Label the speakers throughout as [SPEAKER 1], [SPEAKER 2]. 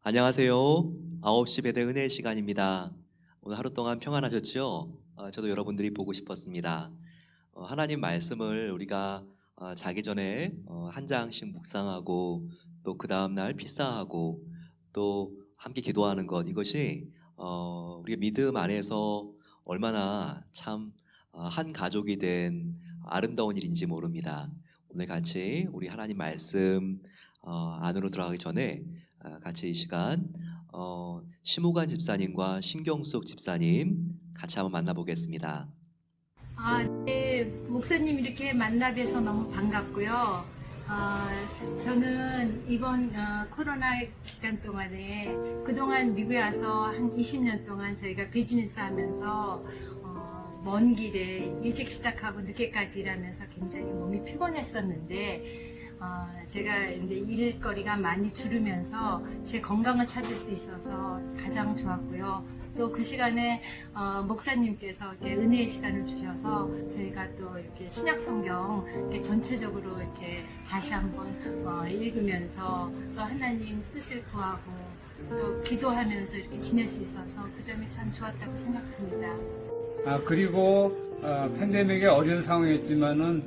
[SPEAKER 1] 안녕하세요. 9시 배대 은혜 시간입니다. 오늘 하루 동안 평안하셨죠? 저도 여러분들이 보고 싶었습니다. 하나님 말씀을 우리가 자기 전에 한 장씩 묵상하고 또 그 다음날 필사하고 또 함께 기도하는 것, 이것이 우리가 믿음 안에서 얼마나 참 한 가족이 된 아름다운 일인지 모릅니다. 오늘 같이 우리 하나님 말씀 안으로 들어가기 전에 같이 이 시간 심우관 집사님과 신경숙 집사님 같이 한번 만나보겠습니다.
[SPEAKER 2] 네, 목사님 이렇게 만나 뵈서 너무 반갑고요. 저는 이번 코로나 기간 동안에 그동안 미국에 와서 한 20년 동안 저희가 비즈니스 하면서 먼 길에 일찍 시작하고 늦게까지 일하면서 굉장히 몸이 피곤했었는데 제가 이제 일거리가 많이 줄으면서 제 건강을 찾을 수 있어서 가장 좋았고요. 또 그 시간에 목사님께서 이렇게 은혜의 시간을 주셔서 저희가 또 이렇게 신약 성경 이렇게 전체적으로 이렇게 다시 한번 읽으면서 또 하나님 뜻을 구하고 또 기도하면서 이렇게 지낼 수 있어서 그 점이 참 좋았다고 생각합니다.
[SPEAKER 3] 그리고 팬데믹의 어려운 상황이었지만은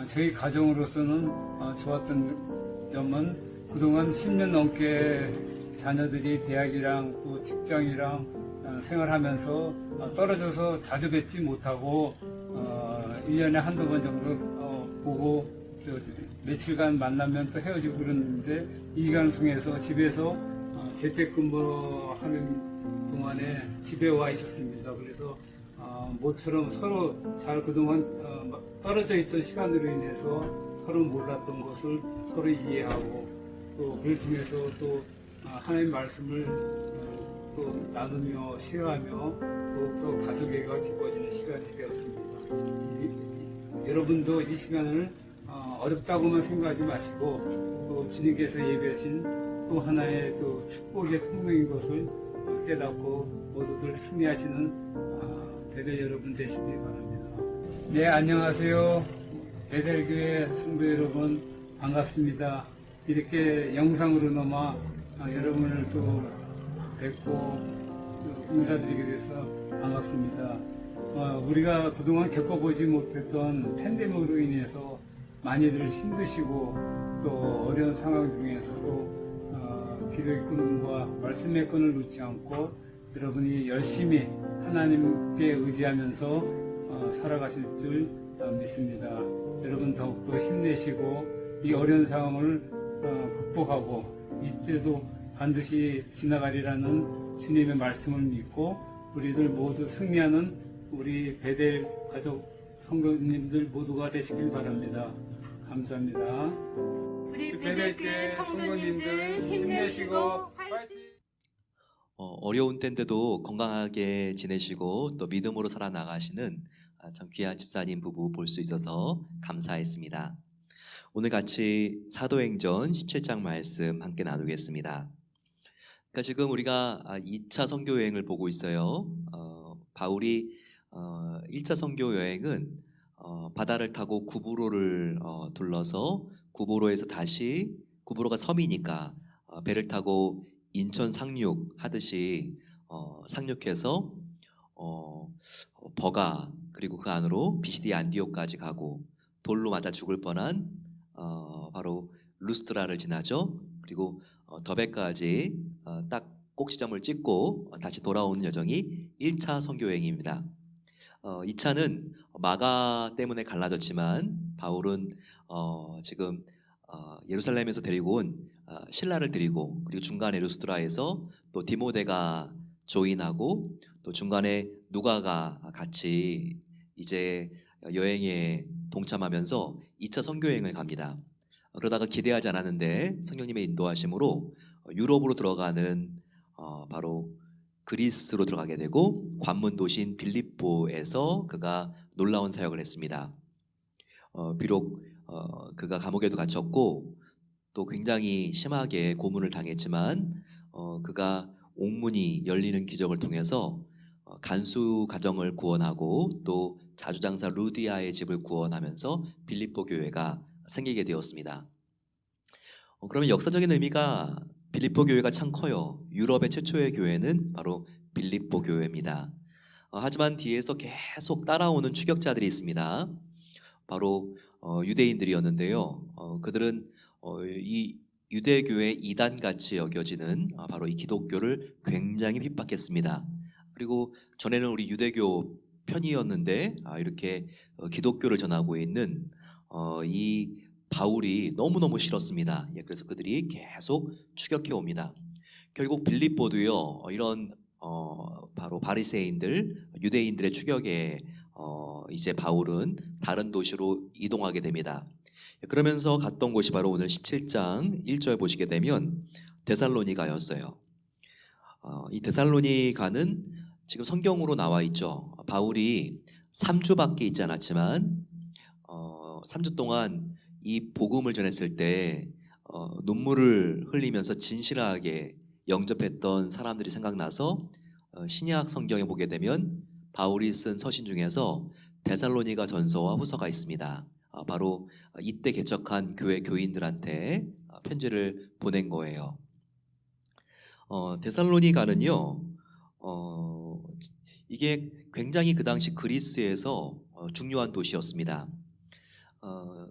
[SPEAKER 3] 저희 가정으로서는 좋았던 점은 그동안 10년 넘게 자녀들이 대학이랑 또 직장이랑 생활하면서 떨어져서 자주 뵙지 못하고 1년에 한두 번 정도 보고 며칠간 만나면 또 헤어지고 그러는데 이 기간을 통해서 집에서 재택근무하는 동안에 집에 와 있었습니다. 그래서 모처럼 서로 잘 그동안 떨어져 있던 시간으로 인해서 서로 몰랐던 것을 서로 이해하고 또 그를 통해서 또 하나님의 말씀을 또 나누며 쉐어하며 또 가족애가 기뻐지는 시간이 되었습니다. 여러분도 이 시간을 어렵다고만 생각하지 마시고 또 주님께서 예배하신 또 하나의 또 축복의 통로인 것을 깨닫고 모두들 승리하시는 베델 여러분 되시기 바랍니다. 네, 안녕하세요. 베델교회 성도 여러분 반갑습니다. 이렇게 영상으로나마 여러분을 또 뵙고 인사드리게 돼서 반갑습니다. 우리가 그동안 겪어보지 못했던 팬데믹으로 인해서 많이들 힘드시고 또 어려운 상황 중에서도 기도의 끈과 말씀의 끈을 놓지 않고 여러분이 열심히 하나님께 의지하면서 살아가실 줄 믿습니다. 여러분 더욱더 힘내시고 이 어려운 상황을 극복하고 이때도 반드시 지나가리라는 주님의 말씀을 믿고 우리들 모두 승리하는 우리 베델 가족 성도님들 모두가 되시길 바랍니다. 감사합니다.
[SPEAKER 2] 우리 베델교회 성도님들 힘내시고 화이팅!
[SPEAKER 1] 어려운 때인데도 건강하게 지내시고 또 믿음으로 살아나가시는 참 귀한 집사님 부부 볼 수 있어서 감사했습니다. 오늘 같이 사도행전 17장 말씀 함께 나누겠습니다. 그러니까 지금 우리가 2차 선교 여행을 보고 있어요. 바울이 1차 선교 여행은 바다를 타고 구브로를 둘러서 구브로에서 다시 구브로가 섬이니까 배를 타고 인천 상륙하듯이 상륙해서 버가 그리고 그 안으로 비시디 안디옥까지 가고 돌로 맞아 죽을 뻔한 바로 루스트라를 지나죠. 그리고 더베까지 딱 꼭지점을 찍고 다시 돌아오는 여정이 1차 선교 여행입니다. 2차는 마가 때문에 갈라졌지만 바울은 지금 예루살렘에서 데리고 온 신라를 데리고 그리고 중간에 루스드라에서 또 디모데가 조인하고 또 중간에 누가가 같이 이제 여행에 동참하면서 2차 선교 여행을 갑니다. 그러다가 기대하지 않았는데 성령님의 인도하심으로 유럽으로 들어가는 바로 그리스로 들어가게 되고 관문 도시인 빌립보에서 그가 놀라운 사역을 했습니다. 비록 그가 감옥에도 갇혔고 또 굉장히 심하게 고문을 당했지만 그가 옥문이 열리는 기적을 통해서 간수 가정을 구원하고 또 자주장사 루디아의 집을 구원하면서 빌립보 교회가 생기게 되었습니다. 그러면 역사적인 의미가 빌립보 교회가 참 커요. 유럽의 최초의 교회는 바로 빌립보 교회입니다. 하지만 뒤에서 계속 따라오는 추격자들이 있습니다. 바로 유대인들이었는데요. 그들은 이 유대교의 이단같이 여겨지는 바로 이 기독교를 굉장히 핍박했습니다. 그리고 전에는 우리 유대교 편이었는데 이렇게 기독교를 전하고 있는 이 바울이 너무너무 싫었습니다. 그래서 그들이 계속 추격해 옵니다. 결국 빌립보도요. 이런 바로 바리새인들, 유대인들의 추격에 이제 바울은 다른 도시로 이동하게 됩니다. 그러면서 갔던 곳이 바로 오늘 17장 1절 보시게 되면 데살로니가였어요. 이 데살로니가는 지금 성경으로 나와 있죠. 바울이 3주밖에 있지 않았지만 3주 동안 이 복음을 전했을 때 눈물을 흘리면서 진실하게 영접했던 사람들이 생각나서 신약 성경에 보게 되면 바울이 쓴 서신 중에서 데살로니가 전서와 후서가 있습니다. 바로 이때 개척한 교회 교인들한테 편지를 보낸 거예요. 데살로니가는요, 이게 굉장히 그 당시 그리스에서 중요한 도시였습니다.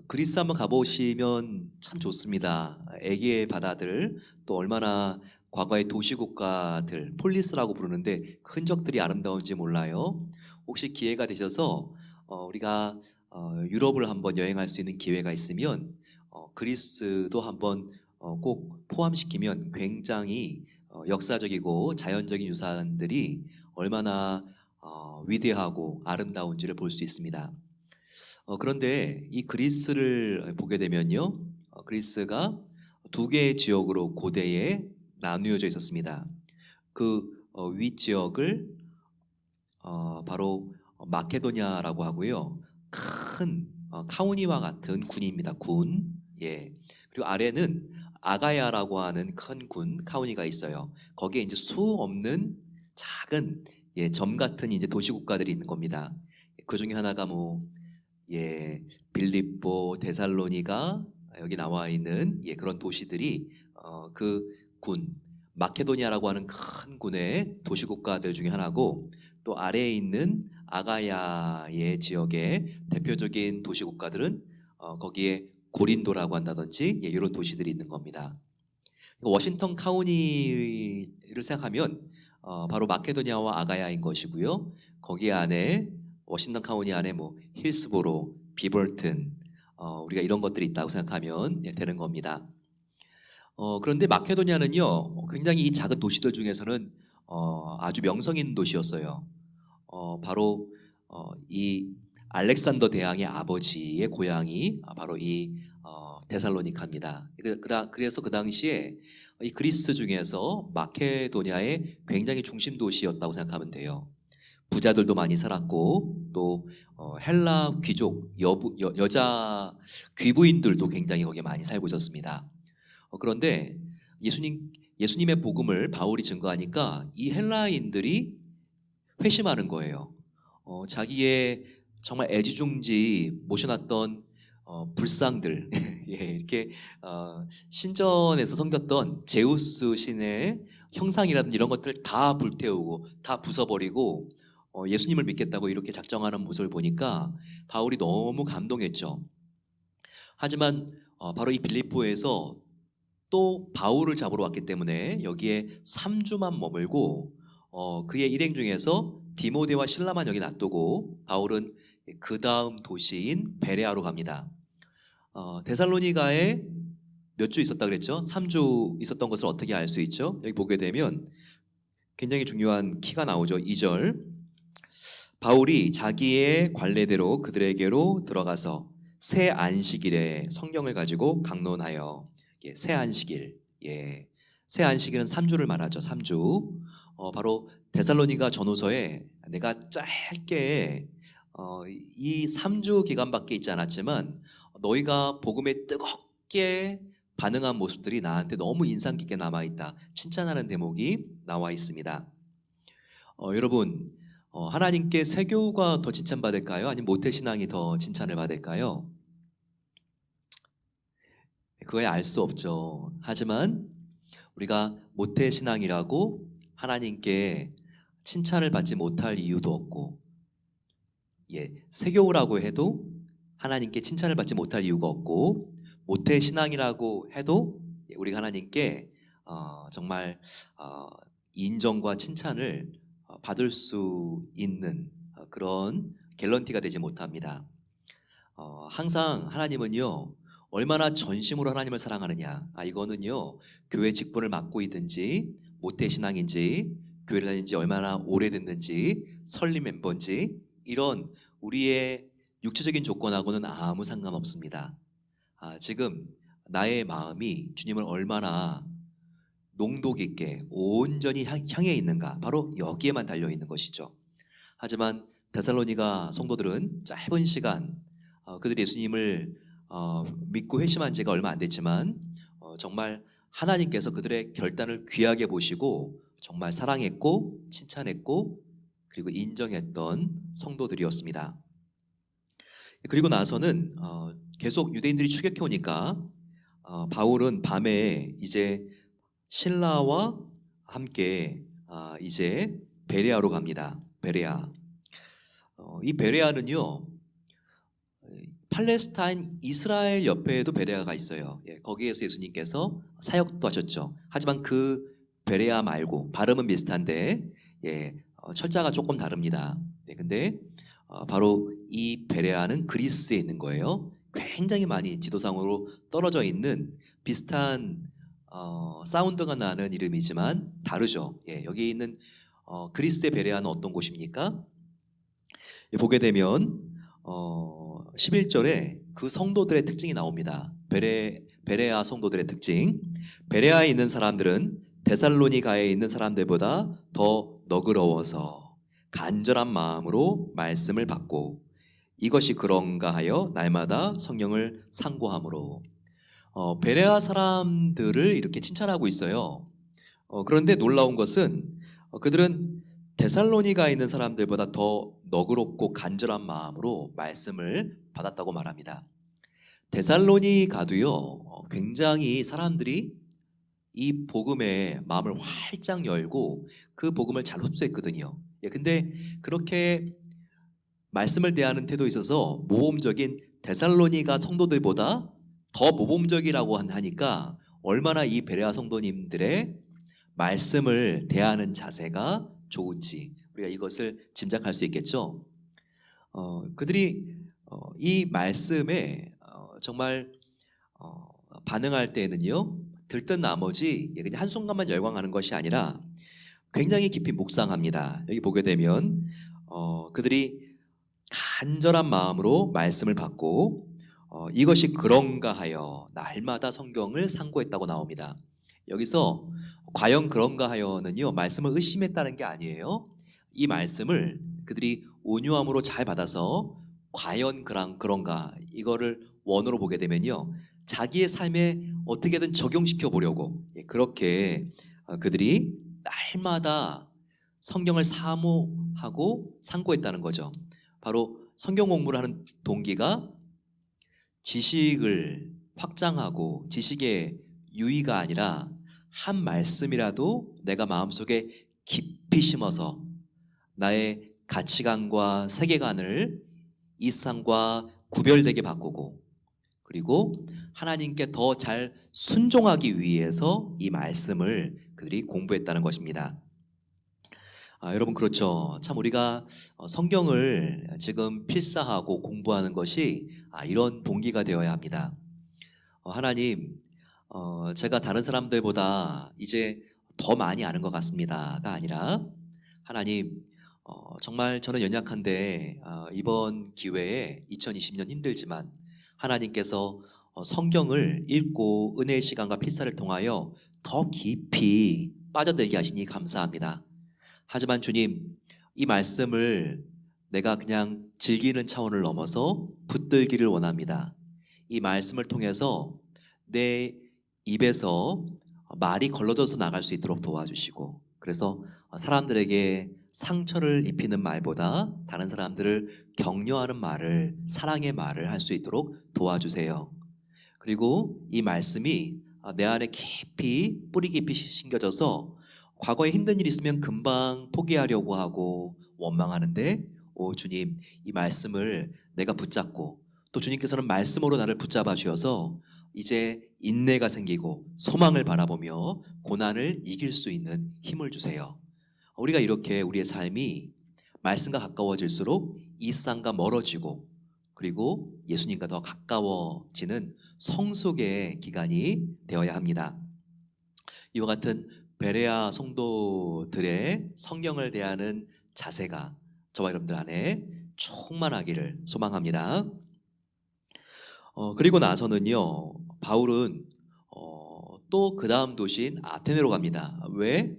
[SPEAKER 1] 그리스 한번 가보시면 참 좋습니다. 에게의 바다들, 또 얼마나 과거의 도시국가들, 폴리스라고 부르는데 그 흔적들이 아름다운지 몰라요. 혹시 기회가 되셔서 우리가 유럽을 한번 여행할 수 있는 기회가 있으면 그리스도 한번 꼭 포함시키면 굉장히 역사적이고 자연적인 유산들이 얼마나 위대하고 아름다운지를 볼 수 있습니다. 그런데 이 그리스를 보게 되면요, 그리스가 두 개의 지역으로 고대에 나누어져 있었습니다. 그 윗지역을 바로 마케도니아라고 하고요. 큰 카우니와 같은 군입니다. 군. 예. 그리고 아래는 아가야라고 하는 큰 군, 카우니가 있어요. 거기에 이제 수 없는 작은 점 같은 이제 도시 국가들이 있는 겁니다. 그 중에 하나가 빌립보, 데살로니가 여기 나와 있는 그런 도시들이 그 군, 마케도니아라고 하는 큰 군의 도시국가들 중에 하나고, 또 아래에 있는 아가야의 지역의 대표적인 도시국가들은 거기에 고린도라고 한다든지 이런 도시들이 있는 겁니다. 워싱턴 카운티를 생각하면 바로 마케도니아와 아가야인 것이고요. 거기 안에 워싱턴 카운티 안에 힐스보로, 비벌튼, 우리가 이런 것들이 있다고 생각하면 되는 겁니다. 그런데 마케도니아는요, 굉장히 이 작은 도시들 중에서는 아주 명성 있는 도시였어요. 바로 이 알렉산더 대왕의 아버지의 고향이 바로 이 데살로니카입니다. 그래서 그 당시에 이 그리스 중에서 마케도니아의 굉장히 중심 도시였다고 생각하면 돼요. 부자들도 많이 살았고 또 헬라 귀족 여자 귀부인들도 굉장히 거기에 많이 살고 있었습니다. 그런데 예수님의 복음을 바울이 증거하니까 이 헬라인들이 회심하는 거예요. 자기의 정말 애지중지 모셔놨던 불상들 이렇게 신전에서 섬겼던 제우스 신의 형상이라든지 이런 것들 다 불태우고 다 부숴버리고 예수님을 믿겠다고 이렇게 작정하는 모습을 보니까 바울이 너무 감동했죠. 하지만 바로 이 빌립보에서 또 바울을 잡으러 왔기 때문에 여기에 3주만 머물고 그의 일행 중에서 디모데와 실라만 여기 놔두고 바울은 그 다음 도시인 베레아로 갑니다. 데살로니가에 몇 주 있었다 그랬죠? 3주 있었던 것을 어떻게 알 수 있죠? 여기 보게 되면 굉장히 중요한 키가 나오죠. 2절. 바울이 자기의 관례대로 그들에게로 들어가서 새 안식일에 성경을 가지고 강론하여, 새 안식일, 새 안식일은 3주를 말하죠. 3주. 바로 데살로니가 전후서에 내가 짧게 이 3주 기간밖에 있지 않았지만 너희가 복음에 뜨겁게 반응한 모습들이 나한테 너무 인상 깊게 남아있다. 칭찬하는 대목이 나와 있습니다. 여러분, 하나님께 세교가 더 칭찬받을까요? 아니면 모태신앙이 더 칭찬을 받을까요? 그거야 알 수 없죠. 하지만 우리가 모태신앙이라고 하나님께 칭찬을 받지 못할 이유도 없고, 세교라고 해도 하나님께 칭찬을 받지 못할 이유가 없고, 모태신앙이라고 해도 우리가 하나님께 정말 인정과 칭찬을 받을 수 있는 그런 갤런티가 되지 못합니다. 항상 하나님은요, 얼마나 전심으로 하나님을 사랑하느냐, 이거는요 교회 직분을 맡고 있든지 모태신앙인지 교회를 다니는지 얼마나 오래됐는지 설립 멤버인지 이런 우리의 육체적인 조건하고는 아무 상관없습니다. 지금 나의 마음이 주님을 얼마나 농도 깊게 온전히 향해 있는가, 바로 여기에만 달려 있는 것이죠. 하지만 데살로니가 성도들은 짧은 시간 그들이 예수님을 믿고 회심한 지가 얼마 안 됐지만 정말 하나님께서 그들의 결단을 귀하게 보시고 정말 사랑했고 칭찬했고 그리고 인정했던 성도들이었습니다. 그리고 나서는 계속 유대인들이 추격해 오니까 바울은 밤에 이제 신라와 함께 이제 베레아로 갑니다. 베레아. 이 베레아는요, 팔레스타인 이스라엘 옆에도 베레아가 있어요. 거기에서 예수님께서 사역도 하셨죠. 하지만 그 베레아 말고 발음은 비슷한데 철자가 조금 다릅니다. 근데 바로 이 베레아는 그리스에 있는 거예요. 굉장히 많이 지도상으로 떨어져 있는 비슷한 사운드가 나는 이름이지만 다르죠. 여기 있는 그리스의 베레아는 어떤 곳입니까? 보게 되면 11절에 그 성도들의 특징이 나옵니다. 베레아 성도들의 특징. 베레아에 있는 사람들은 데살로니가에 있는 사람들보다 더 너그러워서 간절한 마음으로 말씀을 받고 이것이 그런가 하여 날마다 성령을 상고함으로. 베레아 사람들을 이렇게 칭찬하고 있어요. 그런데 놀라운 것은 그들은 데살로니가에 있는 사람들보다 더 너그럽고 간절한 마음으로 말씀을 받았다고 말합니다. 데살로니가도요, 굉장히 사람들이 이 복음에 마음을 활짝 열고 그 복음을 잘 흡수했거든요. 근데 그렇게 말씀을 대하는 태도에 있어서 모범적인 데살로니가 성도들보다 더 모범적이라고 하니까 얼마나 이 베레아 성도님들의 말씀을 대하는 자세가 좋은지 우리가 이것을 짐작할 수 있겠죠. 그들이 이 말씀에 정말 반응할 때에는요, 들뜬 나머지 그냥 한순간만 열광하는 것이 아니라 굉장히 깊이 묵상합니다. 여기 보게 되면 그들이 간절한 마음으로 말씀을 받고 이것이 그런가 하여 날마다 성경을 상고했다고 나옵니다. 여기서 과연 그런가 하여는요, 말씀을 의심했다는 게 아니에요. 이 말씀을 그들이 온유함으로 잘 받아서 과연 그런가 이거를 원어로 보게 되면요, 자기의 삶에 어떻게든 적용시켜 보려고 그렇게 그들이 날마다 성경을 사모하고 상고했다는 거죠. 바로 성경 공부를 하는 동기가 지식을 확장하고 지식의 유의가 아니라 한 말씀이라도 내가 마음속에 깊이 심어서 나의 가치관과 세계관을 이 세상과 구별되게 바꾸고 그리고 하나님께 더 잘 순종하기 위해서 이 말씀을 그들이 공부했다는 것입니다. 여러분 그렇죠. 참 우리가 성경을 지금 필사하고 공부하는 것이 이런 동기가 되어야 합니다. 하나님, 제가 다른 사람들보다 이제 더 많이 아는 것 같습니다가 아니라 하나님, 정말 저는 연약한데 이번 기회에 2020년 힘들지만 하나님께서 성경을 읽고 은혜의 시간과 필사를 통하여 더 깊이 빠져들게 하시니 감사합니다. 하지만 주님, 이 말씀을 내가 그냥 즐기는 차원을 넘어서 붙들기를 원합니다. 이 말씀을 통해서 내 입에서 말이 걸러져서 나갈 수 있도록 도와주시고, 그래서 사람들에게 상처를 입히는 말보다 다른 사람들을 격려하는 말을, 사랑의 말을 할 수 있도록 도와주세요. 그리고 이 말씀이 내 안에 깊이 뿌리 깊이 심겨져서 과거에 힘든 일 있으면 금방 포기하려고 하고 원망하는데, 오 주님, 이 말씀을 내가 붙잡고 또 주님께서는 말씀으로 나를 붙잡아 주셔서 이제 인내가 생기고 소망을 바라보며 고난을 이길 수 있는 힘을 주세요. 우리가 이렇게 우리의 삶이 말씀과 가까워질수록 이 세상과 멀어지고, 그리고 예수님과 더 가까워지는 성숙의 기간이 되어야 합니다. 이와 같은 베레아 성도들의 성경을 대하는 자세가 저와 여러분들 안에 충만하기를 소망합니다. 그리고 나서는요, 바울은 또 그 다음 도시인 아테네로 갑니다. 왜?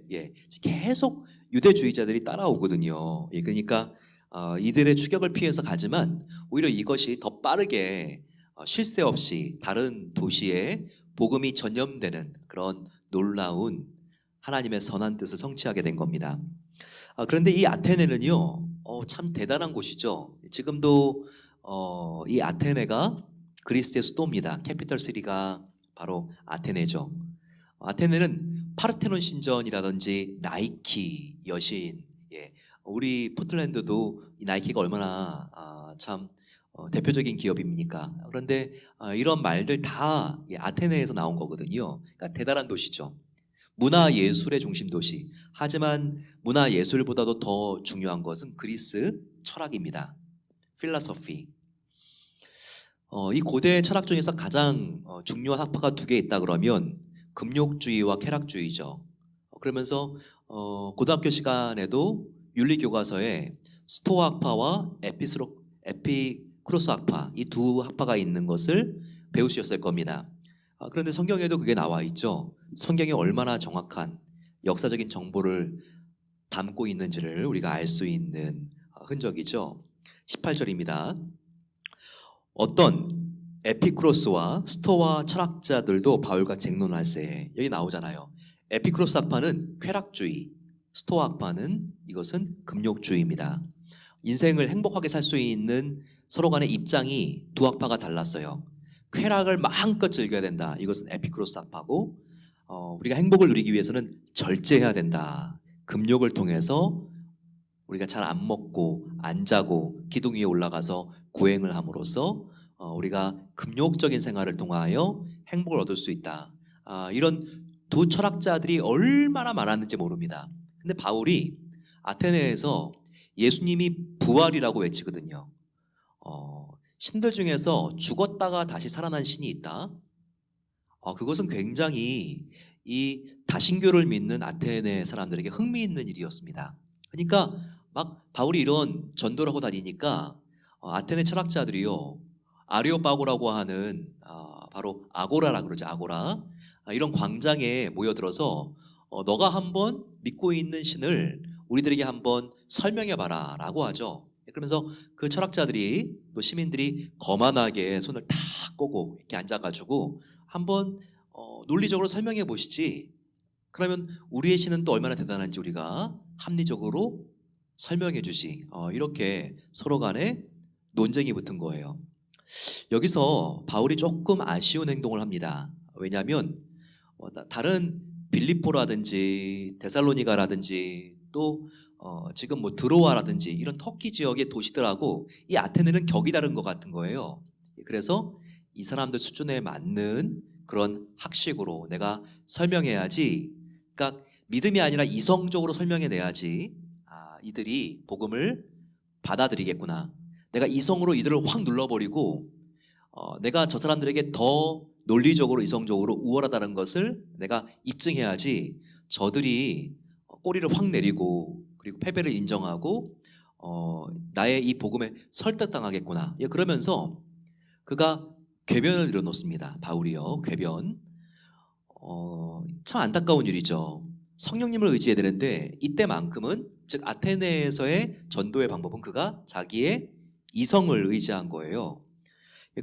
[SPEAKER 1] 계속 유대주의자들이 따라오거든요. 그러니까 이들의 추격을 피해서 가지만 오히려 이것이 더 빠르게 쉴 새 없이 다른 도시에 복음이 전염되는 그런 놀라운 하나님의 선한 뜻을 성취하게 된 겁니다. 그런데 이 아테네는요, 참 대단한 곳이죠. 지금도 이 아테네가 그리스의 수도입니다. 캐피털 시티가 바로 아테네죠. 아테네는 파르테논 신전이라든지 나이키 여신, 우리 포틀랜드도 이 나이키가 얼마나 참 대표적인 기업입니까? 그런데 이런 말들 다 아테네에서 나온 거거든요. 그러니까 대단한 도시죠. 문화예술의 중심 도시. 하지만 문화예술보다도 더 중요한 것은 그리스 철학입니다. 필라소피. 이 고대 철학 중에서 가장 중요한 학파가 두 개 있다 그러면 금욕주의와 쾌락주의죠. 그러면서 고등학교 시간에도 윤리교과서에 스토아 학파와 에피쿠로스 학파, 이 두 학파가 있는 것을 배우셨을 겁니다. 그런데 성경에도 그게 나와 있죠. 성경이 얼마나 정확한 역사적인 정보를 담고 있는지를 우리가 알 수 있는 흔적이죠. 18절입니다. 어떤 에피쿠로스와 스토아 철학자들도 바울과 쟁론할세. 여기 나오잖아요. 에피쿠로스 학파는 쾌락주의, 스토아 학파는 이것은 금욕주의입니다. 인생을 행복하게 살 수 있는 서로 간의 입장이 두 학파가 달랐어요. 쾌락을 마음껏 즐겨야 된다. 이것은 에피쿠로스 학파고, 우리가 행복을 누리기 위해서는 절제해야 된다. 금욕을 통해서 우리가 잘 안 먹고 안 자고 기둥 위에 올라가서 고행을 함으로써 우리가 금욕적인 생활을 통하여 행복을 얻을 수 있다. 이런 두 철학자들이 얼마나 많았는지 모릅니다. 근데 바울이 아테네에서 예수님이 부활이라고 외치거든요. 신들 중에서 죽었다가 다시 살아난 신이 있다. 그것은 굉장히 이 다신교를 믿는 아테네 사람들에게 흥미있는 일이었습니다. 그러니까 막 바울이 이런 전도를 하고 다니니까 아테네 철학자들이요, 아리오파고라고 하는 바로 아고라라 그러죠. 아고라. 이런 광장에 모여들어서 너가 한번 믿고 있는 신을 우리들에게 한번 설명해봐라 라고 하죠. 그러면서 그 철학자들이, 또 시민들이 거만하게 손을 탁 꼬고 이렇게 앉아가지고 한번 논리적으로 설명해 보시지, 그러면 우리의 신은 또 얼마나 대단한지 우리가 합리적으로 설명해 주지. 이렇게 서로 간에 논쟁이 붙은 거예요. 여기서 바울이 조금 아쉬운 행동을 합니다. 왜냐하면 다른 빌립보라든지 데살로니가라든지 또 지금 뭐 드로아라든지 이런 터키 지역의 도시들하고 이 아테네는 격이 다른 것 같은 거예요. 그래서 이 사람들 수준에 맞는 그런 학식으로 내가 설명해야지, 그러니까 믿음이 아니라 이성적으로 설명해내야지 이들이 복음을 받아들이겠구나. 내가 이성으로 이들을 확 눌러버리고 내가 저 사람들에게 더 논리적으로 이성적으로 우월하다는 것을 내가 입증해야지 저들이 꼬리를 확 내리고 그리고 패배를 인정하고 나의 이 복음에 설득당하겠구나. 그러면서 그가 궤변을 이뤄놓습니다. 바울이요, 궤변. 참 안타까운 일이죠. 성령님을 의지해야 되는데 이때만큼은, 즉 아테네에서의 전도의 방법은 그가 자기의 이성을 의지한 거예요.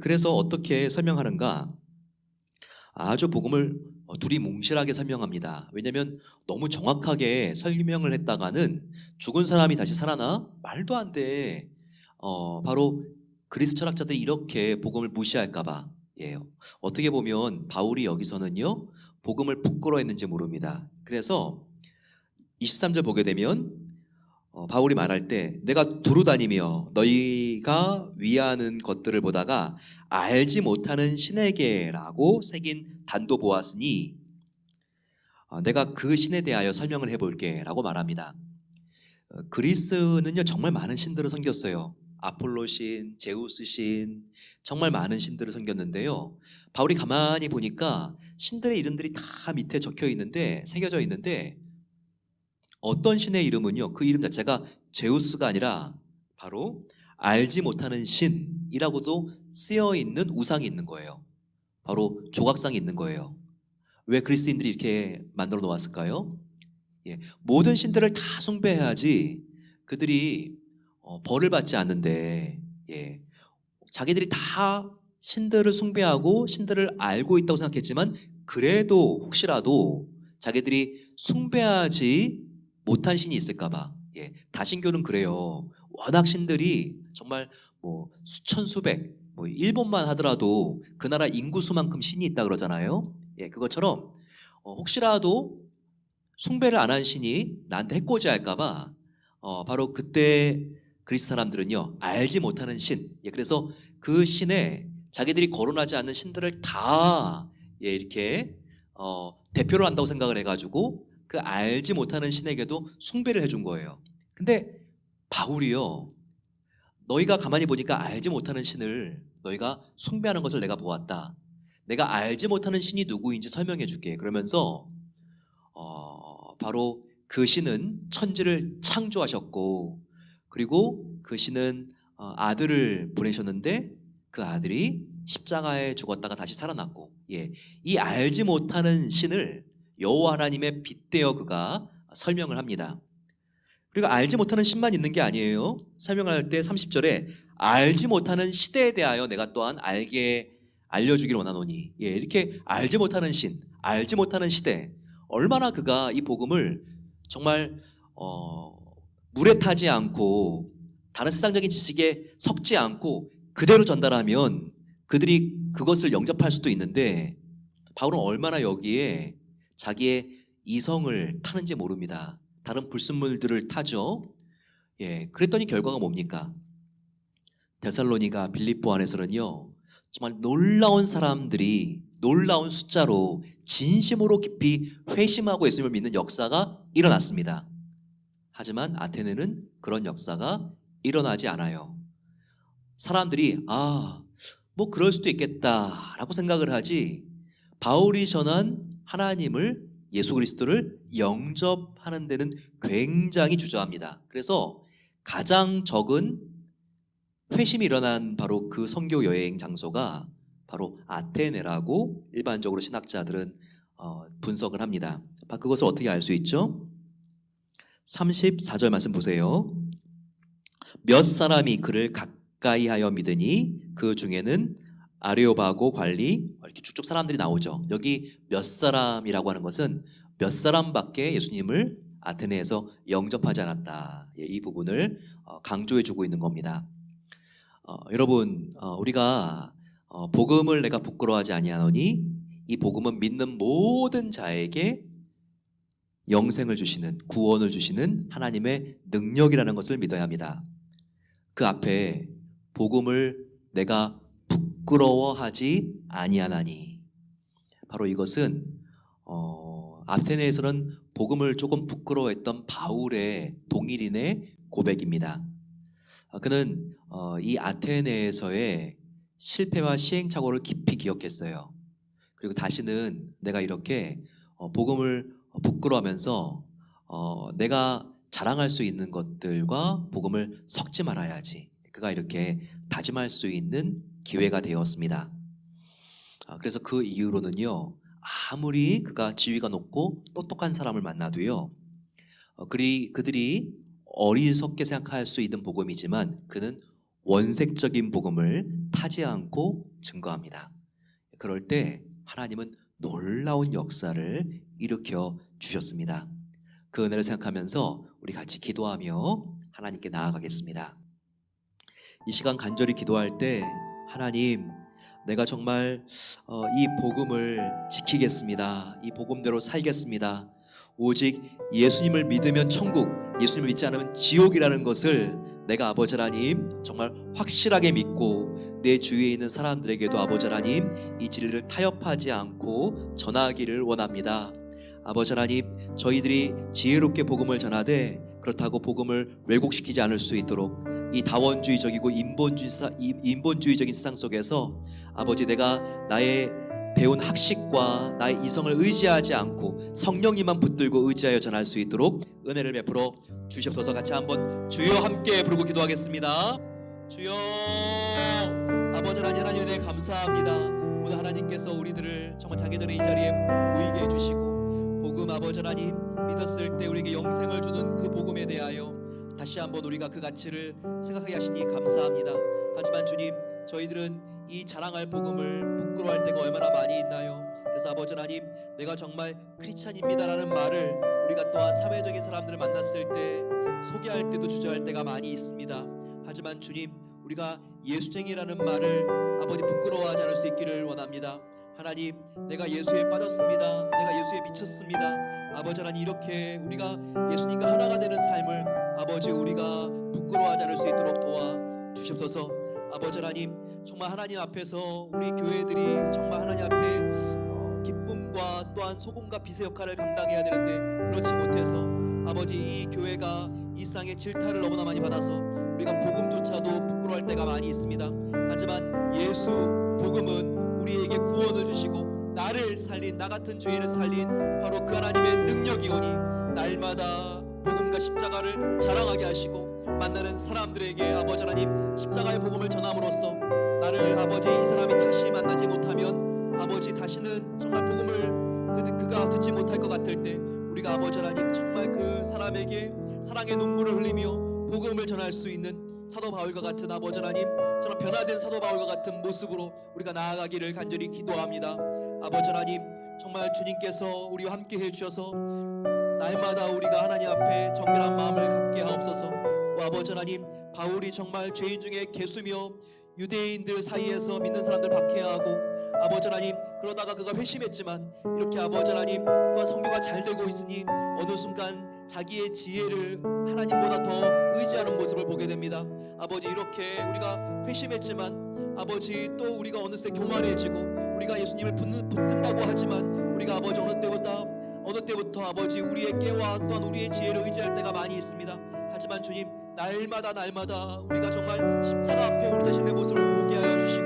[SPEAKER 1] 그래서 어떻게 설명하는가? 아주 복음을 두리뭉실하게 설명합니다. 왜냐하면 너무 정확하게 설명을 했다가는 죽은 사람이 다시 살아나? 말도 안 돼. 바로 그리스 철학자들이 이렇게 복음을 무시할까봐. 예. 어떻게 보면 바울이 여기서는요 복음을 부끄러워했는지 모릅니다. 그래서 23절 보게 되면 바울이 말할 때 내가 두루 다니며 너희가 위하는 것들을 보다가 알지 못하는 신에게라고 새긴 단도 보았으니 내가 그 신에 대하여 설명을 해볼게 라고 말합니다. 그리스는요 정말 많은 신들을 섬겼어요. 아폴로 신, 제우스 신, 정말 많은 신들을 섬겼는데요. 바울이 가만히 보니까 신들의 이름들이 다 밑에 적혀 있는데 새겨져 있는데 어떤 신의 이름은요 그 이름 자체가 제우스가 아니라 바로 알지 못하는 신이라고도 쓰여 있는 우상이 있는 거예요. 바로 조각상이 있는 거예요. 왜 그리스인들이 이렇게 만들어 놓았을까요? 예, 모든 신들을 다 숭배해야지 그들이 벌을 받지 않는데, 예, 자기들이 다 신들을 숭배하고 신들을 알고 있다고 생각했지만 그래도 혹시라도 자기들이 숭배하지 못한 신이 있을까봐. 예, 다신교는 그래요. 워낙 신들이 정말 뭐 수천 수백, 뭐 일본만 하더라도 그 나라 인구수만큼 신이 있다 그러잖아요. 예, 그것처럼 혹시라도 숭배를 안 한 신이 나한테 해코지 할까봐 바로 그때 그리스 사람들은요 알지 못하는 신, 예, 그래서 그 신에 자기들이 거론하지 않는 신들을 다 예, 이렇게 대표를 한다고 생각을 해가지고 그 알지 못하는 신에게도 숭배를 해준 거예요. 근데 바울이요 너희가 가만히 보니까 알지 못하는 신을 너희가 숭배하는 것을 내가 보았다. 내가 알지 못하는 신이 누구인지 설명해 줄게. 그러면서 바로 그 신은 천지를 창조하셨고 그리고 그 신은 아들을 보내셨는데 그 아들이 십자가에 죽었다가 다시 살아났고, 예, 이 알지 못하는 신을 여호와 하나님의 빗대어 그가 설명을 합니다. 그리고 알지 못하는 신만 있는 게 아니에요. 설명할 때 30절에 알지 못하는 시대에 대하여 내가 또한 알려주기를 원하노니, 예, 이렇게 알지 못하는 신, 알지 못하는 시대, 얼마나 그가 이 복음을 정말 물에 타지 않고 다른 세상적인 지식에 섞지 않고 그대로 전달하면 그들이 그것을 영접할 수도 있는데 바울은 얼마나 여기에 자기의 이성을 타는지 모릅니다. 다른 불순물들을 타죠. 예, 그랬더니 결과가 뭡니까? 데살로니가 빌립보 안에서는요 정말 놀라운 사람들이 놀라운 숫자로 진심으로 깊이 회심하고 예수님을 믿는 역사가 일어났습니다. 하지만 아테네는 그런 역사가 일어나지 않아요. 사람들이 뭐 그럴 수도 있겠다라고 생각을 하지 바울이 전한 하나님을 예수 그리스도를 영접하는 데는 굉장히 주저합니다. 그래서 가장 적은 회심이 일어난 바로 그 선교 여행 장소가 바로 아테네라고 일반적으로 신학자들은 분석을 합니다. 그것을 어떻게 알 수 있죠? 34절 말씀 보세요. 몇 사람이 그를 가까이 하여 믿으니 그 중에는 아레오바고 관리, 이렇게 쭉쭉 사람들이 나오죠. 여기 몇 사람이라고 하는 것은 몇 사람밖에 예수님을 아테네에서 영접하지 않았다. 예, 이 부분을 강조해 주고 있는 겁니다. 여러분, 우리가 복음을 내가 부끄러워하지 아니하노니 이 복음은 믿는 모든 자에게 영생을 주시는, 구원을 주시는 하나님의 능력이라는 것을 믿어야 합니다. 그 앞에 복음을 내가 부끄러워하지 아니하나니, 바로 이것은 아테네에서는 복음을 조금 부끄러워했던 바울의 동일인의 고백입니다. 그는 이 아테네에서의 실패와 시행착오를 깊이 기억했어요. 그리고 다시는 내가 이렇게 복음을 부끄러워하면서 내가 자랑할 수 있는 것들과 복음을 섞지 말아야지, 그가 이렇게 다짐할 수 있는 기회가 되었습니다. 그래서 그 이후로는요 아무리 그가 지위가 높고 똑똑한 사람을 만나도요 그들이 어리석게 생각할 수 있는 복음이지만 그는 원색적인 복음을 타지 않고 증거합니다. 그럴 때 하나님은 놀라운 역사를 일으켜 주셨습니다. 그 은혜를 생각하면서 우리 같이 기도하며 하나님께 나아가겠습니다. 이 시간 간절히 기도할 때 하나님, 내가 정말 이 복음을 지키겠습니다. 이 복음대로 살겠습니다. 오직 예수님을 믿으면 천국, 예수님을 믿지 않으면 지옥이라는 것을 내가 아버지 하나님 정말 확실하게 믿고 내 주위에 있는 사람들에게도 아버지 하나님 이 진리를 타협하지 않고 전하기를 원합니다. 아버지 하나님, 저희들이 지혜롭게 복음을 전하되 그렇다고 복음을 왜곡시키지 않을 수 있도록 이 다원주의적이고 인본주의적인 세상 속에서 아버지, 내가 나의 배운 학식과 나의 이성을 의지하지 않고 성령님만 붙들고 의지하여 전할 수 있도록 은혜를 베풀어 주시옵소서. 같이 한번 주여 함께 부르고 기도하겠습니다. 주여, 아버지 하나님 은혜 감사합니다. 오늘 하나님께서 우리들을 정말 자기 전에 이 자리에 모이게 해주시고 복음 아버지 하나님 믿었을 때 우리에게 영생을 주는 그 복음에 대하여 다시 한번 우리가 그 가치를 생각하게 하시니 감사합니다. 하지만 주님, 저희들은 이 자랑할 복음을 부끄러워할 때가 얼마나 많이 있나요? 그래서 아버지 하나님, 내가 정말 크리스찬입니다라는 말을 우리가 또한 사회적인 사람들을 만났을 때 소개할 때도 주저할 때가 많이 있습니다. 하지만 주님, 우리가 예수쟁이라는 말을 아버지 부끄러워하지 않을 수 있기를 원합니다. 하나님, 내가 예수에 빠졌습니다. 내가 예수에 미쳤습니다. 아버지 하나님, 이렇게 우리가 예수님과 하나가 되는 삶을 아버지 우리가 부끄러워하지 않을 수 있도록 도와 주시옵소서. 아버지 하나님, 정말 하나님 앞에서 우리 교회들이 정말 하나님 앞에 기쁨과 또한 소금과 빛의 역할을 감당해야 되는데 그렇지 못해서 아버지 이 교회가 이 세상의 질타를 너무나 많이 받아서 우리가 복음조차도 부끄러워할 때가 많이 있습니다. 하지만 예수 복음은 우리에게 구원을 주시고 나를 살린, 나 같은 죄인을 살린 바로 그 하나님의 능력이오니 날마다 복음과 십자가를 자랑하게 하시고 만나는 사람들에게 아버지 하나님 십자가의 복음을 전함으로써 나를 아버지 이 사람이 다시 만나지 못하면 아버지 다시는 정말 복음을 그가 듣지 못할 것 같을 때 우리가 아버지 하나님 정말 그 사람에게 사랑의 눈물을 흘리며 복음을 전할 수 있는 사도 바울과 같은 아버지 하나님, 정말 변화된 사도 바울과 같은 모습으로 우리가 나아가기를 간절히 기도합니다. 아버지 하나님, 정말 주님께서 우리와 함께 해주셔서 날마다 우리가 하나님 앞에 정결한 마음을 갖게 하옵소서. 아버지 하나님, 바울이 정말 죄인 중에 개수며 유대인들 사이에서 믿는 사람들 박해하고 아버지 하나님, 그러다가 그가 회심했지만 이렇게 아버지 하나님 또한 선교가 잘 되고 있으니 어느 순간 자기의 지혜를 하나님보다 더 의지하는 모습을 보게 됩니다. 아버지, 이렇게 우리가 회심했지만 아버지 또 우리가 어느새 교만해지고 우리가 예수님을 붙든다고 하지만 우리가 아버지 어느 때부터 아버지 우리의 깨와 또한 우리의 지혜를 의지할 때가 많이 있습니다. 하지만 주님, 날마다 우리가 정말 십자가 앞에 우리 자신의 모습을 보게 하여 주시고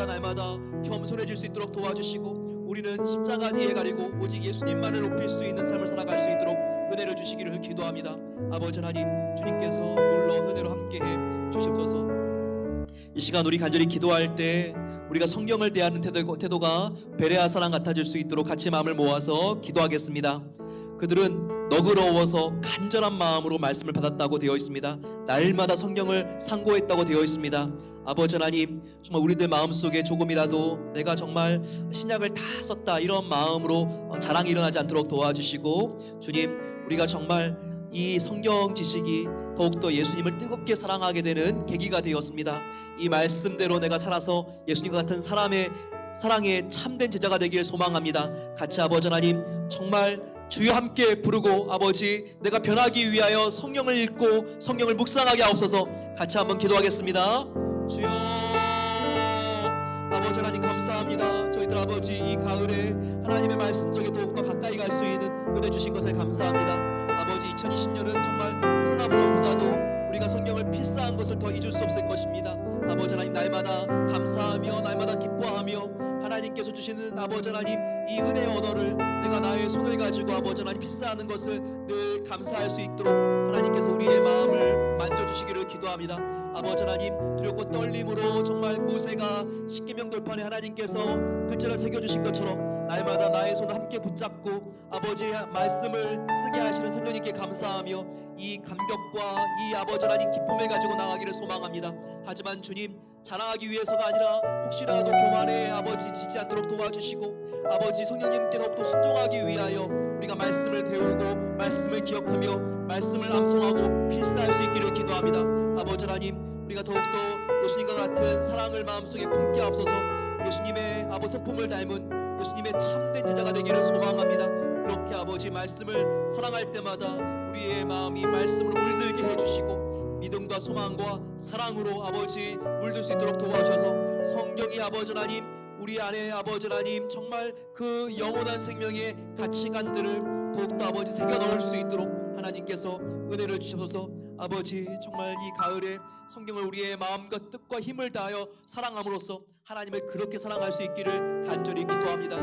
[SPEAKER 1] 날마다 겸손해질 수 있도록 도와주시고 우리는 십자가 뒤에 가리고 오직 예수님만을 높일 수 있는 삶을 살아갈 수 있도록 은혜를 주시기를 기도합니다. 아버지 하나님, 주님께서 물론 은혜로 함께해 주시옵소서. 이 시간 우리 간절히 기도할 때 우리가 성경을 대하는 태도가 베레아 사람 같아질 수 있도록 같이 마음을 모아서 기도하겠습니다. 그들은 너그러워서 간절한 마음으로 말씀을 받았다고 되어 있습니다. 날마다 성경을 상고했다고 되어 있습니다. 아버지 하나님, 정말 우리들 마음속에 조금이라도 내가 정말 신약을 다 썼다 이런 마음으로 자랑이 일어나지 않도록 도와주시고 주님, 우리가 정말 이 성경 지식이 더욱더 예수님을 뜨겁게 사랑하게 되는 계기가 되었습니다. 이 말씀대로 내가 살아서 예수님과 같은 사람의 사랑에 참된 제자가 되기를 소망합니다. 같이 아버지 하나님 정말 주여 함께 부르고 아버지 내가 변하기 위하여 성경을 읽고 성경을 묵상하게 하옵소서. 같이 한번 기도하겠습니다. 주여 아버지 하나님 감사합니다. 저희들 아버지 이 가을에 하나님의 말씀 속에 더욱더 가까이 갈 수 있는 은혜 주신 것에 감사합니다. 아버지 2020년은 정말 코로나보다도 우리가 성경을 필사한 것을 더 잊을 수 없을 것입니다. 아버지 하나님 날마다 감사하며 날마다 기뻐하며 하나님께서 주시는 아버지 하나님 이 은혜의 언어를 내가 나의 손을 가지고 아버지 하나님 필사하는 것을 늘 감사할 수 있도록 하나님께서 우리의 마음을 만져주시기를 기도합니다. 아버지 하나님 두렵고 떨림으로 정말 모세가 십계명 돌판에 하나님께서 글자를 새겨주신 것처럼 날마다 나의 손을 함께 붙잡고 아버지의 말씀을 쓰게 하시는 성령님께 감사하며 이 감격과 이 아버지 하나님 기쁨을 가지고 나가기를 소망합니다. 하지만 주님 자랑하기 위해서가 아니라 혹시라도 교만에 아버지 지지 않도록 도와주시고 아버지 성령님께 더욱더 순종하기 위하여 우리가 말씀을 배우고 말씀을 기억하며 말씀을 암송하고 필사할 수 있기를 기도합니다. 아버지 하나님, 우리가 더욱더 예수님과 같은 사랑을 마음속에 품게 앞서서 예수님의 아버지 성품을 닮은 예수님의 참된 제자가 되기를 소망합니다. 그렇게 아버지 말씀을 사랑할 때마다 우리의 마음이 말씀으로 물들게 해주시고 믿음과 소망과 사랑으로 아버지 물들 수 있도록 도와주셔서 성경이 아버지 하나님, 우리 안에 아버지 하나님 정말 그 영원한 생명의 가치관들을 더욱더 아버지 새겨 넣을 수 있도록 하나님께서 은혜를 주셔서 아버지 정말 이 가을에 성경을 우리의 마음과 뜻과 힘을 다하여 사랑함으로써 하나님을 그렇게 사랑할 수 있기를 간절히 기도합니다.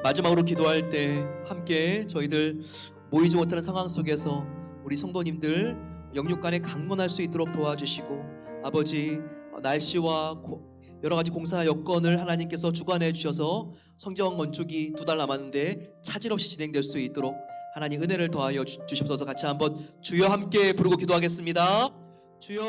[SPEAKER 1] 마지막으로 기도할 때 함께 저희들 모이지 못하는 상황 속에서 우리 성도님들 영육간에 강건할 수 있도록 도와주시고 아버지 날씨와 여러 가지 공사 여건을 하나님께서 주관해 주셔서 성경 건축이 2달 남았는데 차질 없이 진행될 수 있도록 하나님 은혜를 더하여 주시옵소서. 같이 한번 주여 함께 부르고 기도하겠습니다. 주여,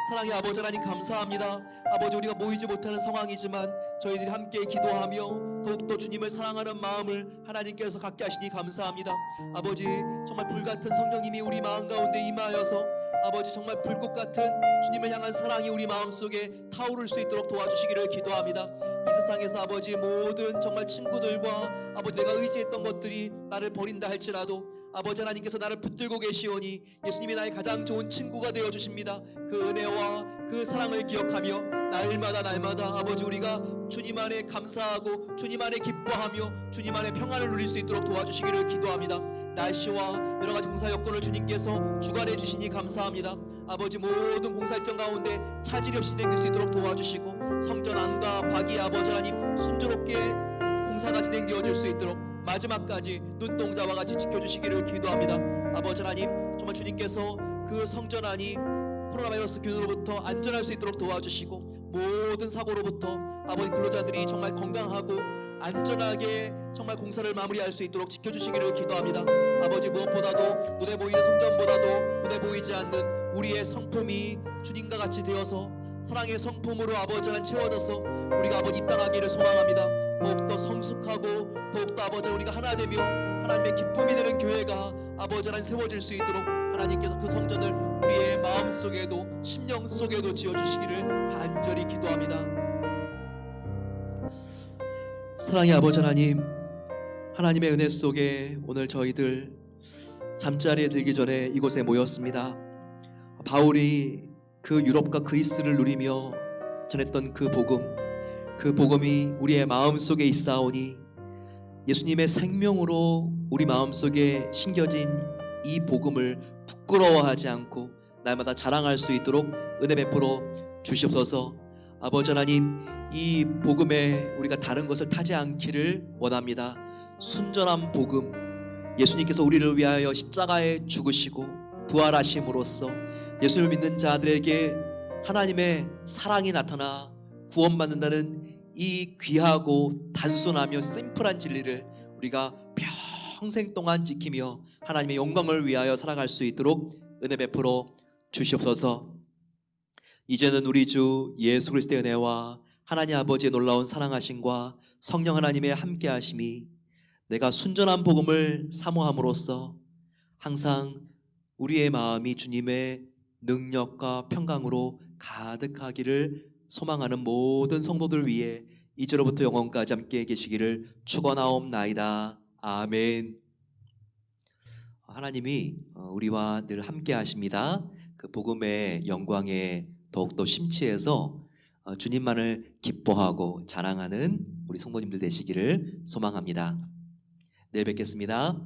[SPEAKER 1] 사랑의 아버지 하나님 감사합니다. 아버지, 우리가 모이지 못하는 상황이지만 저희들이 함께 기도하며 더욱더 주님을 사랑하는 마음을 하나님께서 갖게 하시니 감사합니다. 아버지, 정말 불같은 성령님이 우리 마음 가운데 임하여서 아버지 정말 불꽃 같은 주님을 향한 사랑이 우리 마음속에 타오를 수 있도록 도와주시기를 기도합니다. 이 세상에서 아버지 모든 정말 친구들과 아버지 내가 의지했던 것들이 나를 버린다 할지라도 아버지 하나님께서 나를 붙들고 계시오니 예수님이 나의 가장 좋은 친구가 되어주십니다. 그 은혜와 그 사랑을 기억하며 날마다 아버지 우리가 주님 안에 감사하고 주님 안에 기뻐하며 주님 안에 평안을 누릴 수 있도록 도와주시기를 기도합니다. 날씨와 여러 가지 공사 여건을 주님께서 주관해 주시니 감사합니다. 아버지 모든 공사 일정 가운데 차질이 없이 진행될 수 있도록 도와주시고 성전 안과 밖이 아버지 하나님 순조롭게 공사가 진행되어질 수 있도록 마지막까지 눈동자와 같이 지켜주시기를 기도합니다. 아버지 하나님, 정말 주님께서 그 성전 안이 코로나 바이러스 균으로부터 안전할 수 있도록 도와주시고 모든 사고로부터 아버지 근로자들이 정말 건강하고 안전하게 정말 공사를 마무리할 수 있도록 지켜주시기를 기도합니다. 아버지 무엇보다도 눈에 보이는 성전보다도 눈에 보이지 않는 우리의 성품이 주님과 같이 되어서 사랑의 성품으로 아버지 하나님 채워져서 우리가 아버지 입당하기를 소망합니다. 더욱더 성숙하고 더욱더 아버지 우리가 하나 되며 하나님의 기쁨이 되는 교회가 아버지 하나님 세워질 수 있도록 하나님께서 그 성전을 우리의 마음속에도 심령 속에도 지어주시기를 간절히 기도합니다. 사랑의 아버지 하나님, 하나님의 은혜 속에 오늘 저희들 잠자리에 들기 전에 이곳에 모였습니다. 바울이 그 유럽과 그리스를 누리며 전했던 그 복음이 우리의 마음속에 있사오니 예수님의 생명으로 우리 마음속에 심겨진 이 복음을 부끄러워하지 않고 날마다 자랑할 수 있도록 은혜 베풀어 주시옵소서. 아버지 하나님, 이 복음에 우리가 다른 것을 타지 않기를 원합니다. 순전한 복음, 예수님께서 우리를 위하여 십자가에 죽으시고 부활하심으로써 예수를 믿는 자들에게 하나님의 사랑이 나타나 구원받는다는 이 귀하고 단순하며 심플한 진리를 우리가 평생 동안 지키며 하나님의 영광을 위하여 살아갈 수 있도록 은혜 베풀어 주시옵소서. 이제는 우리 주 예수 그리스도의 은혜와 하나님 아버지의 놀라운 사랑하심과 성령 하나님의 함께하심이 내가 순전한 복음을 사모함으로써 항상 우리의 마음이 주님의 능력과 평강으로 가득하기를 소망하는 모든 성도들 위해 이제로부터 영원까지 함께 계시기를 축원하옵나이다. 아멘. 하나님이 우리와 늘 함께 하십니다. 그 복음의 영광에 더욱더 심취해서 주님만을 기뻐하고 자랑하는 우리 성도님들 되시기를 소망합니다. 내일 뵙겠습니다.